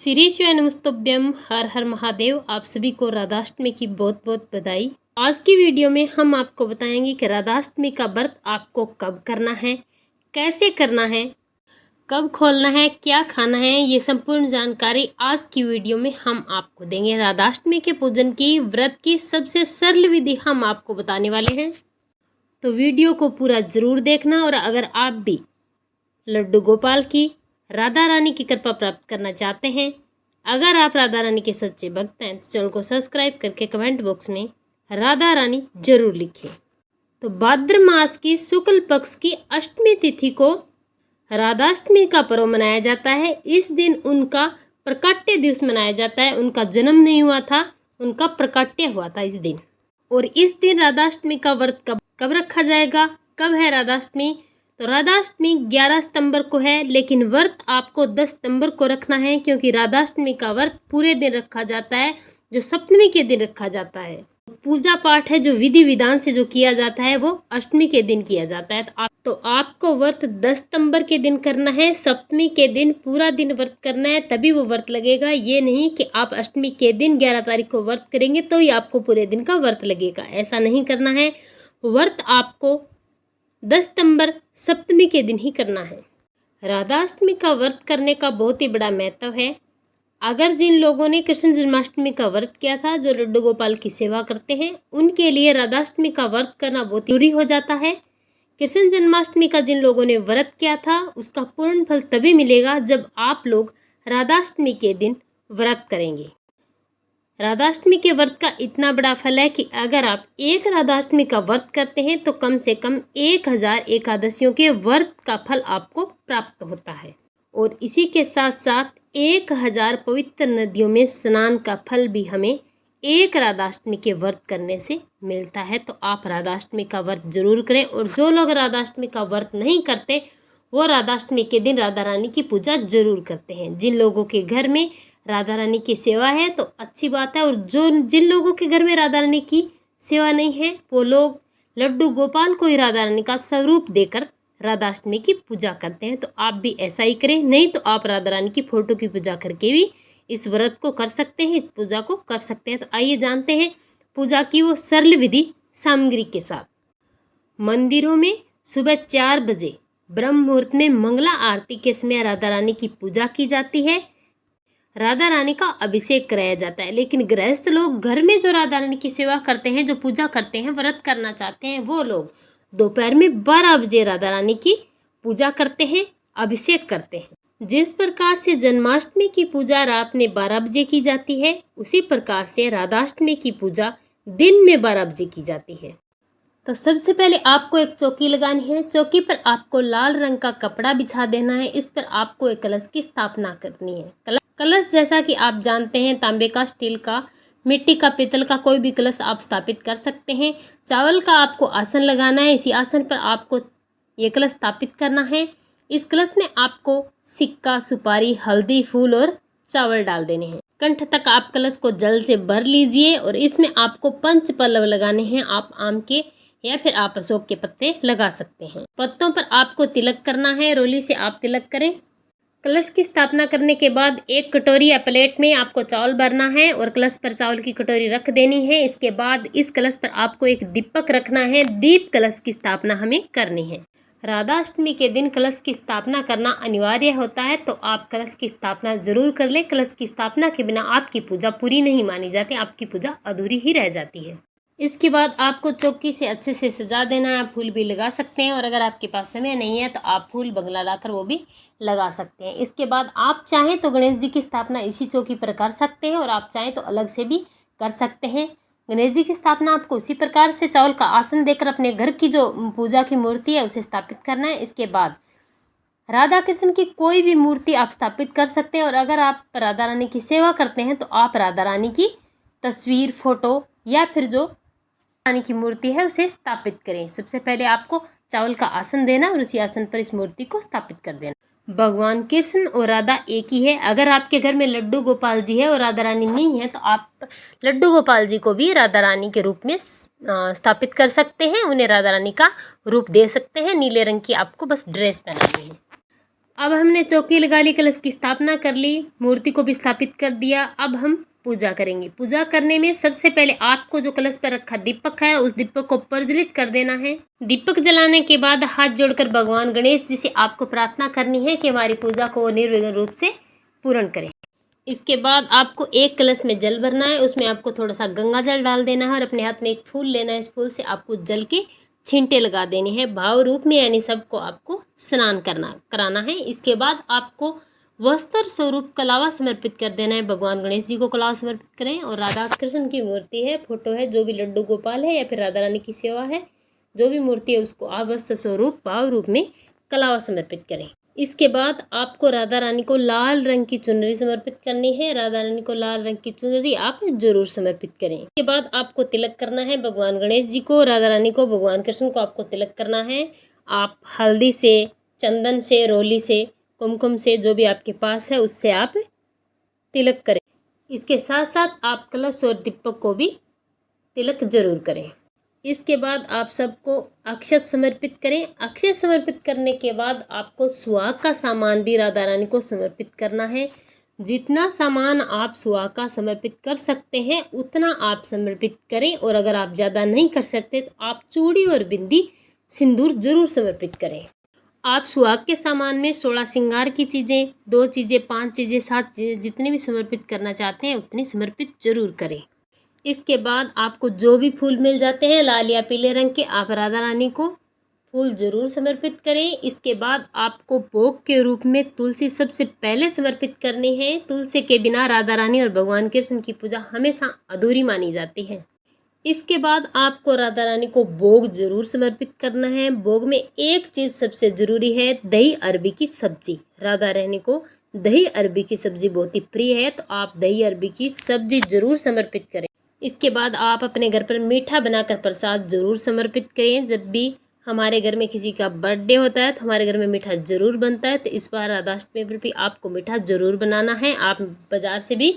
श्री शिवाय नमस्तुभ्यम, हर हर महादेव। आप सभी को राधाष्टमी की बहुत बहुत बधाई। आज की वीडियो में हम आपको बताएंगे कि राधाष्टमी का व्रत आपको कब करना है, कैसे करना है, कब खोलना है, क्या खाना है, ये संपूर्ण जानकारी आज की वीडियो में हम आपको देंगे। राधाष्टमी के पूजन की व्रत की सबसे सरल विधि हम आपको बताने वाले हैं, तो वीडियो को पूरा जरूर देखना। और अगर आप भी लड्डू गोपाल की राधा रानी की कृपा प्राप्त करना चाहते हैं, अगर आप राधा रानी के सच्चे भक्त हैं, तो चैनल को सब्सक्राइब करके कमेंट बॉक्स में राधा रानी जरूर लिखें। तो भाद्र मास की शुक्ल पक्ष की अष्टमी तिथि को राधाष्टमी का पर्व मनाया जाता है। इस दिन उनका प्रकट्य दिवस मनाया जाता है। उनका जन्म नहीं हुआ था, उनका प्रकट्य हुआ था इस दिन। और इस दिन राधाष्टमी का व्रत कब रखा जाएगा, कब है राधाष्टमी? तो राधाष्टमी 11 सितंबर को है, लेकिन व्रत आपको 10 सितंबर को रखना है, क्योंकि राधाष्टमी का व्रत पूरे दिन रखा जाता है, जो सप्तमी के दिन रखा जाता है। पूजा पाठ है जो विधि विधान से जो किया जाता है वो अष्टमी के दिन किया जाता है। तो आपको व्रत 10 सितंबर के दिन करना है, सप्तमी के दिन पूरा दिन व्रत करना है, तभी वो व्रत लगेगा। ये नहीं कि आप अष्टमी के दिन 11 तारीख को व्रत करेंगे तो ही आपको पूरे दिन का व्रत लगेगा, ऐसा नहीं करना है। व्रत आपको 10 सितंबर सप्तमी के दिन ही करना है। राधाष्टमी का व्रत करने का बहुत ही बड़ा महत्व है। अगर जिन लोगों ने कृष्ण जन्माष्टमी का व्रत किया था, जो लड्डू गोपाल की सेवा करते हैं, उनके लिए राधाष्टमी का व्रत करना बहुत जरूरी हो जाता है। कृष्ण जन्माष्टमी का जिन लोगों ने व्रत किया था, उसका पूर्ण फल तभी मिलेगा जब आप लोग राधाष्टमी के दिन व्रत करेंगे। राधाष्टमी के व्रत का इतना बड़ा फल है कि अगर आप एक राधाष्टमी का व्रत करते हैं तो कम से कम 1000 एकादशियों के व्रत का फल आपको प्राप्त होता है। और इसी के साथ साथ 1000 पवित्र नदियों में स्नान का फल भी हमें एक राधाष्टमी के व्रत करने से मिलता है। तो आप राधाष्टमी का व्रत जरूर करें। और जो लोग राधाष्टमी का व्रत नहीं करते, वो राधाष्टमी के दिन राधा रानी की पूजा जरूर करते हैं। जिन लोगों के घर में राधा रानी की सेवा है तो अच्छी बात है, और जिन लोगों के घर में राधा रानी की सेवा नहीं है, वो लोग लड्डू गोपाल को ही राधा रानी का स्वरूप देकर राधाष्टमी की पूजा करते हैं। तो आप भी ऐसा ही करें। नहीं तो आप राधा रानी की फोटो की पूजा करके भी इस व्रत को कर सकते हैं, इस पूजा को कर सकते हैं। तो आइए जानते हैं पूजा की वो सरल विधि सामग्री के साथ। मंदिरों में सुबह 4 बजे ब्रह्म मुहूर्त में मंगला आरती के समय राधा रानी की पूजा की जाती है, राधा रानी का अभिषेक कराया जाता है। लेकिन गृहस्थ लोग घर में जो राधा रानी की सेवा करते हैं, जो पूजा करते हैं, व्रत करना चाहते हैं, वो लोग दोपहर में 12 बजे राधा रानी की पूजा करते हैं, अभिषेक करते हैं। जिस प्रकार से जन्माष्टमी की पूजा रात में 12 बजे की जाती है, उसी प्रकार से राधाष्टमी की पूजा दिन में 12 बजे की जाती है। तो सबसे पहले आपको एक चौकी लगानी है। चौकी पर आपको लाल रंग का कपड़ा बिछा देना है। इस पर आपको एक कलश की स्थापना करनी है। कलश जैसा कि आप जानते हैं, तांबे का, स्टील का, मिट्टी का, पीतल का, कोई भी कलश आप स्थापित कर सकते हैं। चावल का आपको आसन लगाना है। इसी आसन पर आपको ये कलश स्थापित करना है। इस कलश में आपको सिक्का, सुपारी, हल्दी, फूल और चावल डाल देने हैं। कंठ तक आप कलश को जल से भर लीजिए और इसमें आपको पंच पल्लव लगाने हैं। आप आम के या फिर आप अशोक के पत्ते लगा सकते हैं। पत्तों पर आपको तिलक करना है। रोली से आप तिलक करें। कलश की स्थापना करने के बाद एक कटोरी या प्लेट में आपको चावल भरना है और कलश पर चावल की कटोरी रख देनी है। इसके बाद इस कलश पर आपको एक दीपक रखना है। दीप कलश की स्थापना हमें करनी है। राधाष्टमी के दिन कलश की स्थापना करना अनिवार्य होता है, तो आप कलश की स्थापना जरूर कर लें। कलश की स्थापना के बिना आपकी पूजा पूरी नहीं मानी जाती, आपकी पूजा अधूरी ही रह जाती है। इसके बाद आपको चौकी से अच्छे से सजा देना है। आप फूल भी लगा सकते हैं, और अगर आपके पास समय नहीं है तो आप फूल बंगला लाकर वो भी लगा सकते हैं। इसके बाद आप चाहें तो गणेश जी की स्थापना इसी चौकी पर कर सकते हैं, और आप चाहें तो अलग से भी कर सकते हैं। गणेश जी की स्थापना आपको उसी प्रकार से चावल का आसन देकर अपने घर की जो पूजा की मूर्ति है उसे स्थापित करना है। इसके बाद राधा कृष्ण की कोई भी मूर्ति आप स्थापित कर सकते हैं, और अगर आप राधा रानी की सेवा करते हैं तो आप राधा रानी की तस्वीर, फोटो या फिर जो रानी की मूर्ति है उसे स्थापित करें। सबसे पहले आपको चावल का आसन देना और उसी आसन पर इस मूर्ति को स्थापित कर देना। भगवान कृष्ण और राधा एक ही है। अगर आपके घर में लड्डू गोपाल जी है और राधा रानी नहीं है, तो आप लड्डू गोपाल जी को भी राधा रानी के रूप में स्थापित कर सकते हैं। उन्हें राधा रानी का रूप दे सकते हैं। नीले रंग की आपको बस ड्रेस पहनानी है। अब हमने चौकी लगा ली, कलश की स्थापना कर ली, मूर्ति को भी स्थापित कर दिया। अब हम पूजा करेंगे। पूजा करने में सबसे पहले आपको जो कलश पर रखा दीपक है उस दीपक को प्रज्वलित कर देना है। दीपक जलाने के बाद हाथ जोड़कर भगवान गणेश जी से आपको प्रार्थना करनी है कि हमारी पूजा को निर्विघ्न रूप से पूर्ण करें। इसके बाद आपको एक कलश में जल भरना है, उसमें आपको थोड़ा सा गंगा जल डाल देना है और अपने हाथ में एक फूल लेना है। इस फूल से आपको जल के छींटे लगा देने हैं भाव रूप में, यानी सबको आपको स्नान कराना है। इसके बाद आपको वस्त्र स्वरूप कलावा समर्पित कर देना है। भगवान गणेश जी को कलावा समर्पित करें और राधा कृष्ण की मूर्ति है, फोटो है, जो भी लड्डू गोपाल है या फिर राधा रानी की सेवा है, जो भी मूर्ति है उसको आप वस्त्र स्वरूप भाव रूप में कलावा समर्पित करें। इसके बाद आपको राधा रानी को लाल रंग की चुनरी समर्पित करनी है। राधा रानी को लाल रंग की चुनरी आप जरूर समर्पित करें। इसके बाद आपको तिलक करना है। भगवान गणेश जी को, राधा रानी को, भगवान कृष्ण को आपको तिलक करना है। आप हल्दी से, चंदन से, रोली से, कुमकुम से, जो भी आपके पास है उससे आप तिलक करें। इसके साथ साथ आप कलश और दीपक को भी तिलक जरूर करें। इसके बाद आप सबको अक्षत समर्पित करें। अक्षत समर्पित करने के बाद आपको सुहाग का सामान भी राधा रानी को समर्पित करना है। जितना सामान आप सुहाग का समर्पित कर सकते हैं उतना आप समर्पित करें, और अगर आप ज़्यादा नहीं कर सकते तो आप चूड़ी और बिंदी सिंदूर जरूर समर्पित करें। आप सुहाग के सामान में 16 श्रृंगार की चीज़ें, 2 चीज़ें, 5 चीज़ें, 7 चीज़ें, जितनी भी समर्पित करना चाहते हैं उतनी समर्पित जरूर करें। इसके बाद आपको जो भी फूल मिल जाते हैं लाल या पीले रंग के, आप राधा रानी को फूल जरूर समर्पित करें। इसके बाद आपको भोग के रूप में तुलसी सबसे पहले समर्पित करनी है। तुलसी के बिना राधा रानी और भगवान कृष्ण की पूजा हमेशा अधूरी मानी जाती है। इसके बाद आपको राधा रानी को भोग जरूर समर्पित करना है। भोग में एक चीज़ सबसे ज़रूरी है, दही अरबी की सब्जी। राधा रानी को दही अरबी की सब्जी बहुत ही प्रिय है, तो आप दही अरबी की सब्जी जरूर समर्पित करें। इसके बाद आप अपने घर पर मीठा बनाकर प्रसाद जरूर समर्पित करें। जब भी हमारे घर में किसी का बर्थडे होता है तो हमारे घर में मीठा जरूर बनता है, तो इस बार राधाष्टमी पर भी आपको मीठा जरूर बनाना है। आप बाज़ार से भी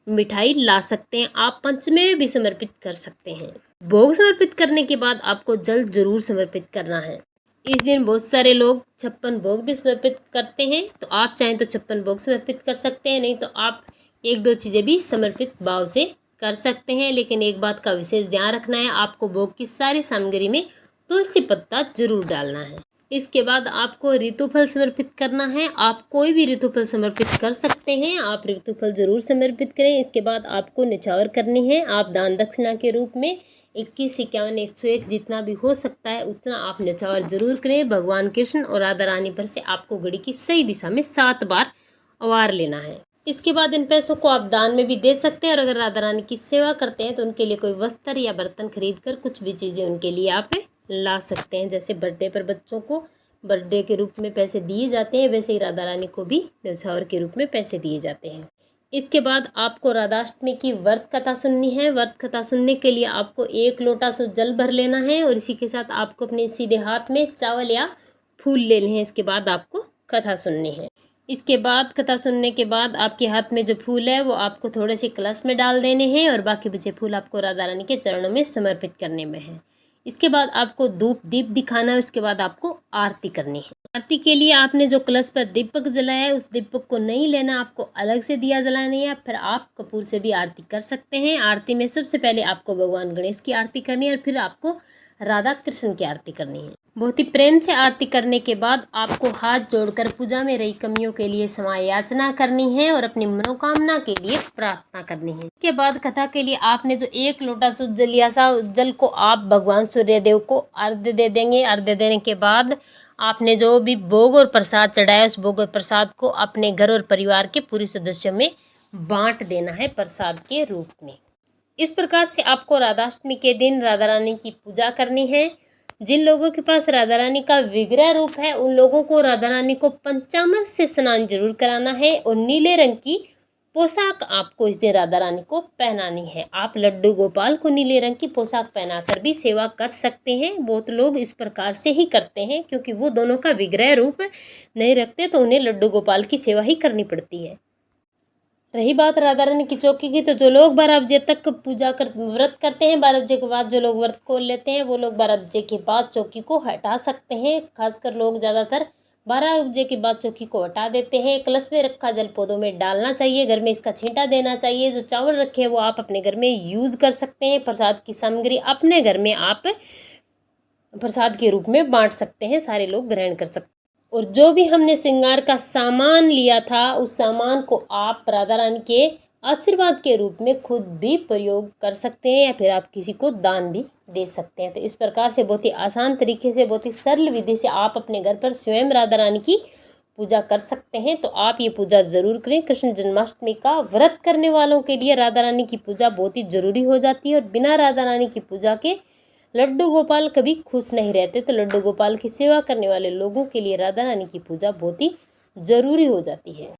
मिठाई ला सकते हैं, आप पंचमें में भी समर्पित कर सकते हैं। भोग समर्पित करने के बाद आपको जल जरूर समर्पित करना है। इस दिन बहुत सारे लोग 56 भोग भी समर्पित करते हैं, तो आप चाहें तो 56 भोग समर्पित कर सकते हैं, नहीं तो आप 1-2 चीज़ें भी समर्पित भाव से कर सकते हैं। लेकिन एक बात का विशेष ध्यान रखना है, आपको भोग की सारी सामग्री में तुलसी पत्ता जरूर डालना है। इसके बाद आपको ऋतुफल समर्पित करना है। आप कोई भी ऋतुफल समर्पित कर सकते हैं, आप ऋतुफल जरूर समर्पित करें। इसके बाद आपको न्यौछावर करनी है। आप दान दक्षिणा के रूप में 21, 51, 101 जितना भी हो सकता है उतना आप न्यौछावर जरूर करें। भगवान कृष्ण और राधा रानी पर से आपको घड़ी की सही दिशा में 7 बार अवार लेना है। इसके बाद इन पैसों को आप दान में भी दे सकते हैं, और अगर राधा रानी की सेवा करते हैं तो उनके लिए कोई वस्त्र या बर्तन खरीद कर कुछ भी चीज़ें उनके लिए आप ला सकते हैं। जैसे बर्थडे पर बच्चों को बर्थडे के रूप में पैसे दिए जाते हैं, वैसे ही राधा रानी को भी न्यौछावर के रूप में पैसे दिए जाते हैं। इसके बाद आपको राधाष्टमी की व्रत कथा सुननी है। व्रत कथा सुनने के लिए आपको 1 लोटा शुद्ध जल भर लेना है, और इसी के साथ आपको अपने सीधे हाथ में चावल या फूल लेने हैं। इसके बाद आपको कथा सुननी है। इसके बाद कथा सुनने के बाद आपके हाथ में जो फूल है वो आपको थोड़े से कलश में डाल देने हैं, और बाकी बचे फूल आपको राधा रानी के चरणों में समर्पित करने में है। इसके बाद आपको धूप दीप दिखाना है। उसके बाद आपको आरती करनी है। आरती के लिए आपने जो कलश पर दीपक जलाया है उस दीपक को नहीं लेना, आपको अलग से दिया जलाना है, फिर आप कपूर से भी आरती कर सकते हैं। आरती में सबसे पहले आपको भगवान गणेश की आरती करनी है, और फिर आपको राधा कृष्ण की आरती करनी है। बहुत ही प्रेम से आरती करने के बाद आपको हाथ जोड़कर पूजा में रही कमियों के लिए क्षमा याचना करनी है और अपनी मनोकामना के लिए प्रार्थना करनी है। इसके बाद कथा के लिए आपने जो 1 लोटा शुद्ध जल लिया था, उस जल को आप भगवान सूर्यदेव को अर्घ्य दे देंगे। अर्घ्य देने के बाद आपने जो भी भोग और प्रसाद चढ़ाया उस भोग और प्रसाद को अपने घर और परिवार के पूरे सदस्यों में बांट देना है प्रसाद के रूप में। इस प्रकार से आपको राधाष्टमी के दिन राधा रानी की पूजा करनी है। जिन लोगों के पास राधा रानी का विग्रह रूप है उन लोगों को राधा रानी को पंचामृत से स्नान जरूर कराना है, और नीले रंग की पोशाक आपको इस दिन राधा रानी को पहनानी है। आप लड्डू गोपाल को नीले रंग की पोशाक पहनाकर भी सेवा कर सकते हैं। बहुत लोग इस प्रकार से ही करते हैं, क्योंकि वो दोनों का विग्रह रूप नहीं रखते तो उन्हें लड्डू गोपाल की सेवा ही करनी पड़ती है। रही बात राधा रानी की चौकी की, तो जो लोग 12 बजे तक व्रत करते हैं, 12 बजे के बाद जो लोग व्रत खोल लेते हैं वो लोग 12 बजे के बाद चौकी को हटा सकते हैं। खासकर लोग ज़्यादातर 12 बजे के बाद चौकी को हटा देते हैं। कलश में रखा जल पौधों में डालना चाहिए, घर में इसका छींटा देना चाहिए। जो चावल रखे हैं वो आप अपने घर में यूज़ कर सकते हैं। प्रसाद की सामग्री अपने घर में आप प्रसाद के रूप में बांट सकते हैं, सारे लोग ग्रहण कर सकते हैं। और जो भी हमने श्रृंगार का सामान लिया था उस सामान को आप राधा रानी के आशीर्वाद के रूप में खुद भी प्रयोग कर सकते हैं या फिर आप किसी को दान भी दे सकते हैं। तो इस प्रकार से बहुत ही आसान तरीके से, बहुत ही सरल विधि से आप अपने घर पर स्वयं राधा रानी की पूजा कर सकते हैं। तो आप ये पूजा ज़रूर करें। कृष्ण जन्माष्टमी का व्रत करने वालों के लिए राधा रानी की पूजा बहुत ही ज़रूरी हो जाती है और बिना राधा रानी की पूजा के लड्डू गोपाल कभी खुश नहीं रहते। तो लड्डू गोपाल की सेवा करने वाले लोगों के लिए राधा रानी की पूजा बहुत ही ज़रूरी हो जाती है।